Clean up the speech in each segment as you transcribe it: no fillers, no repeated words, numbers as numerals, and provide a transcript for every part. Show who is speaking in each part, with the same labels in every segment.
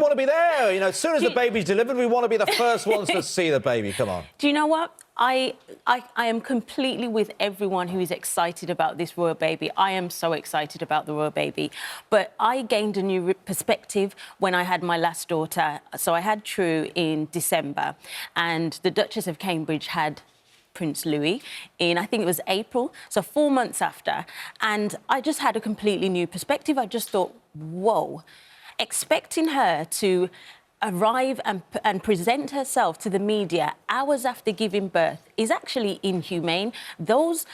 Speaker 1: want to be there. You know, as soon as the baby's delivered, we want to be the first ones to see the baby. Come on.
Speaker 2: Do you know what? I am completely with everyone who is excited about this royal baby. I am so excited about the royal baby. But I gained a new perspective when I had my last daughter. So I had True in December, and the Duchess of Cambridge had Prince Louis in, I think it was April, so 4 months after. And I just had a completely new perspective. I just thought, whoa, expecting her to arrive and present herself to the media hours after giving birth is actually inhumane. Those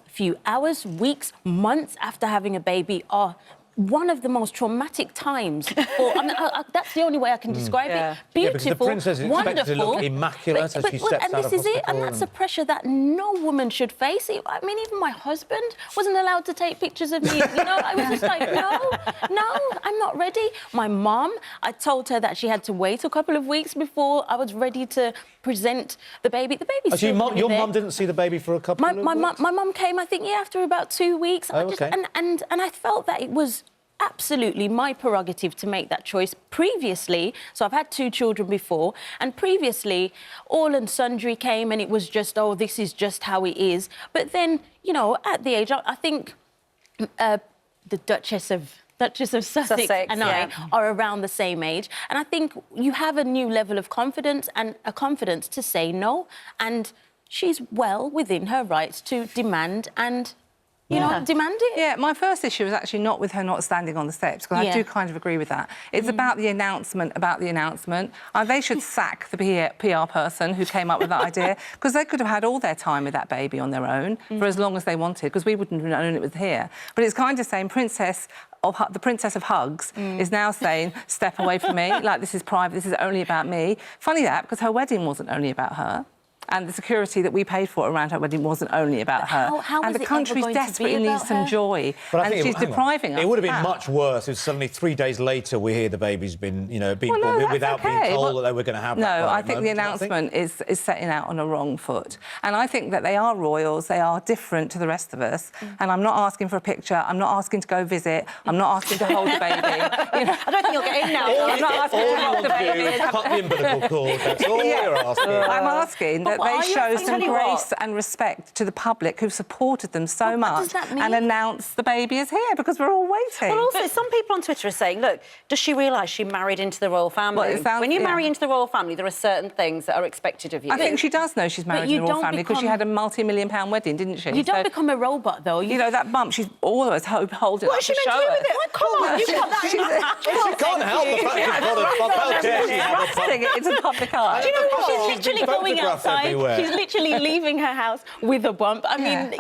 Speaker 2: few hours, weeks, months after having a baby are one of the most traumatic times. That's the only way I can describe it. Beautiful,
Speaker 1: the princess is expected to look immaculate as she steps out of hospital.
Speaker 2: And that's a pressure that no woman should face. I mean, even my husband wasn't allowed to take pictures of me. You know, I was just like, no, I'm not ready. My mum, I told her that she had to wait a couple of weeks before I was ready to present the baby. The baby's still
Speaker 1: your mum didn't see the baby for a couple of weeks?
Speaker 2: My mum came, I think, after about 2 weeks. And I felt that it was absolutely my prerogative to make that choice previously. So I've had 2 children before, and previously all and sundry came and it was just, oh, this is just how it is. But then, you know, at the age, I think the Duchess of Sussex and I are around the same age. And I think you have a new level of confidence and a confidence to say no. And she's well within her rights to demand and demand it.
Speaker 3: Yeah, my first issue was actually not with her not standing on the steps, because I do kind of agree with that. It's about the announcement, They should sack the PR person who came up with that idea, because they could have had all their time with that baby on their own for as long as they wanted, because we wouldn't have known it was here. But it's kind of saying the Princess of Hugs is now saying, step away from me, like, this is private, this is only about me. Funny that, because her wedding wasn't only about her. And the security that we paid for around her wedding wasn't only about her. And the country desperately needs some joy. And she's depriving us.
Speaker 1: It would have been much worse if suddenly 3 days later we hear the baby's been, born without being told that they were going to have that.
Speaker 3: No, I think the announcement is setting out on a wrong foot. And I think that they are royals, they are different to the rest of us. And I'm not asking for a picture, I'm not asking to go visit, I'm not asking to hold the baby.
Speaker 2: I don't think you'll get in now.
Speaker 3: I'm not asking to hold the baby.
Speaker 1: Cut the umbilical cord, that's all you're asking.
Speaker 3: I'm asking that they show some grace and respect to the public who've supported them so much and announce the baby is here, because we're all waiting.
Speaker 4: Well, also, some people on Twitter are saying, look, does she realise she married into the royal family? When you marry into the royal family, there are certain things that are expected of you.
Speaker 3: I think she does know she's married into the royal family, because she had a multi-million-pound wedding, didn't she?
Speaker 2: You don't become a robot, though.
Speaker 3: You know, that bump, she's always holding
Speaker 4: What is she meant to do with it? Come on, you got that.
Speaker 1: She can't help the fact she's got a bump. How dare she have a bump?
Speaker 3: It into the public eye.
Speaker 2: Do you know what? She's literally going outside. She's literally leaving her house with a bump. I mean,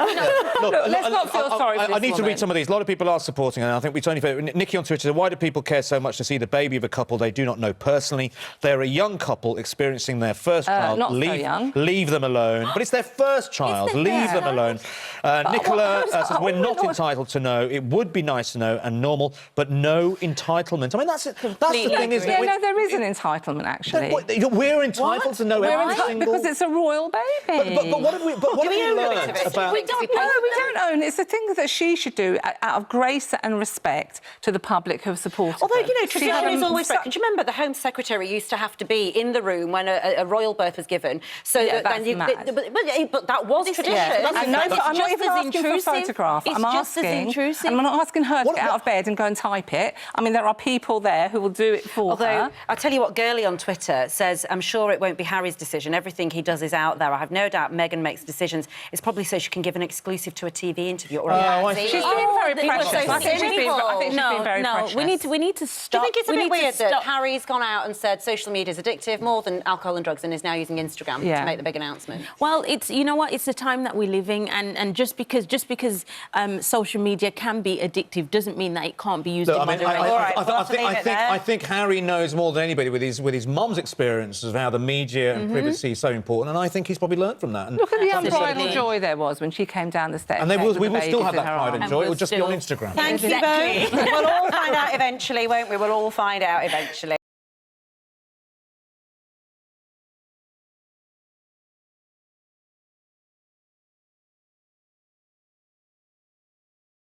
Speaker 3: Look, let's not feel sorry for this
Speaker 1: I need to read some of these. A lot of people are supporting her, and I think it's only fair. Nikki on Twitter said, why do people care so much to see the baby of a couple they do not know personally? They're a young couple experiencing their first child.
Speaker 3: Not so young.
Speaker 1: Leave them alone. But it's their first child. Leave them alone. Nicola says, we're not entitled to know. It would be nice to know and normal, but no entitlement. I mean, that's the thing, isn't it?
Speaker 3: No, there is an entitlement, actually.
Speaker 1: We're entitled to know every single...
Speaker 3: Because it's a royal baby.
Speaker 1: But what have we learned about...
Speaker 3: We don't own it. It's a thing that she should do out of grace and respect to the public who have supported
Speaker 4: Although,
Speaker 3: her.
Speaker 4: you know, tradition is always... Do you remember the Home Secretary used to have to be in the room when a royal birth was given? So
Speaker 3: that's mad.
Speaker 4: But that was tradition.
Speaker 3: I'm not even asking for a photograph. I'm not asking her to get out of bed and go and type it. I mean, there are people there who will do it for her.
Speaker 4: Although, I'll tell you what, Girly on Twitter says, I'm sure it won't be Harry's decision. Everything he does is out there. I have no doubt Meghan makes decisions. It's probably so she can give an exclusive to a TV interview or a magazine.
Speaker 3: She's being very precious. I think she's being very precious.
Speaker 2: We need to stop.
Speaker 4: Do you think it's a bit weird that Harry's gone out and said social media is addictive more than alcohol and drugs, and is now using Instagram to make the big announcement?
Speaker 2: Well, it's, you know what, it's the time that we're living, and just because social media can be addictive doesn't mean that it can't be used in moderation.
Speaker 1: I think Harry knows more than anybody with his mum's experience of how the media and privacy is so important, and I think he's probably learnt from that. And
Speaker 3: look at the unbridled joy there was when she came down the steps.
Speaker 1: And we will still have that pride and joy. It will just be on Instagram.
Speaker 4: Thank you both. We'll all find out eventually, won't we? We'll all find out eventually.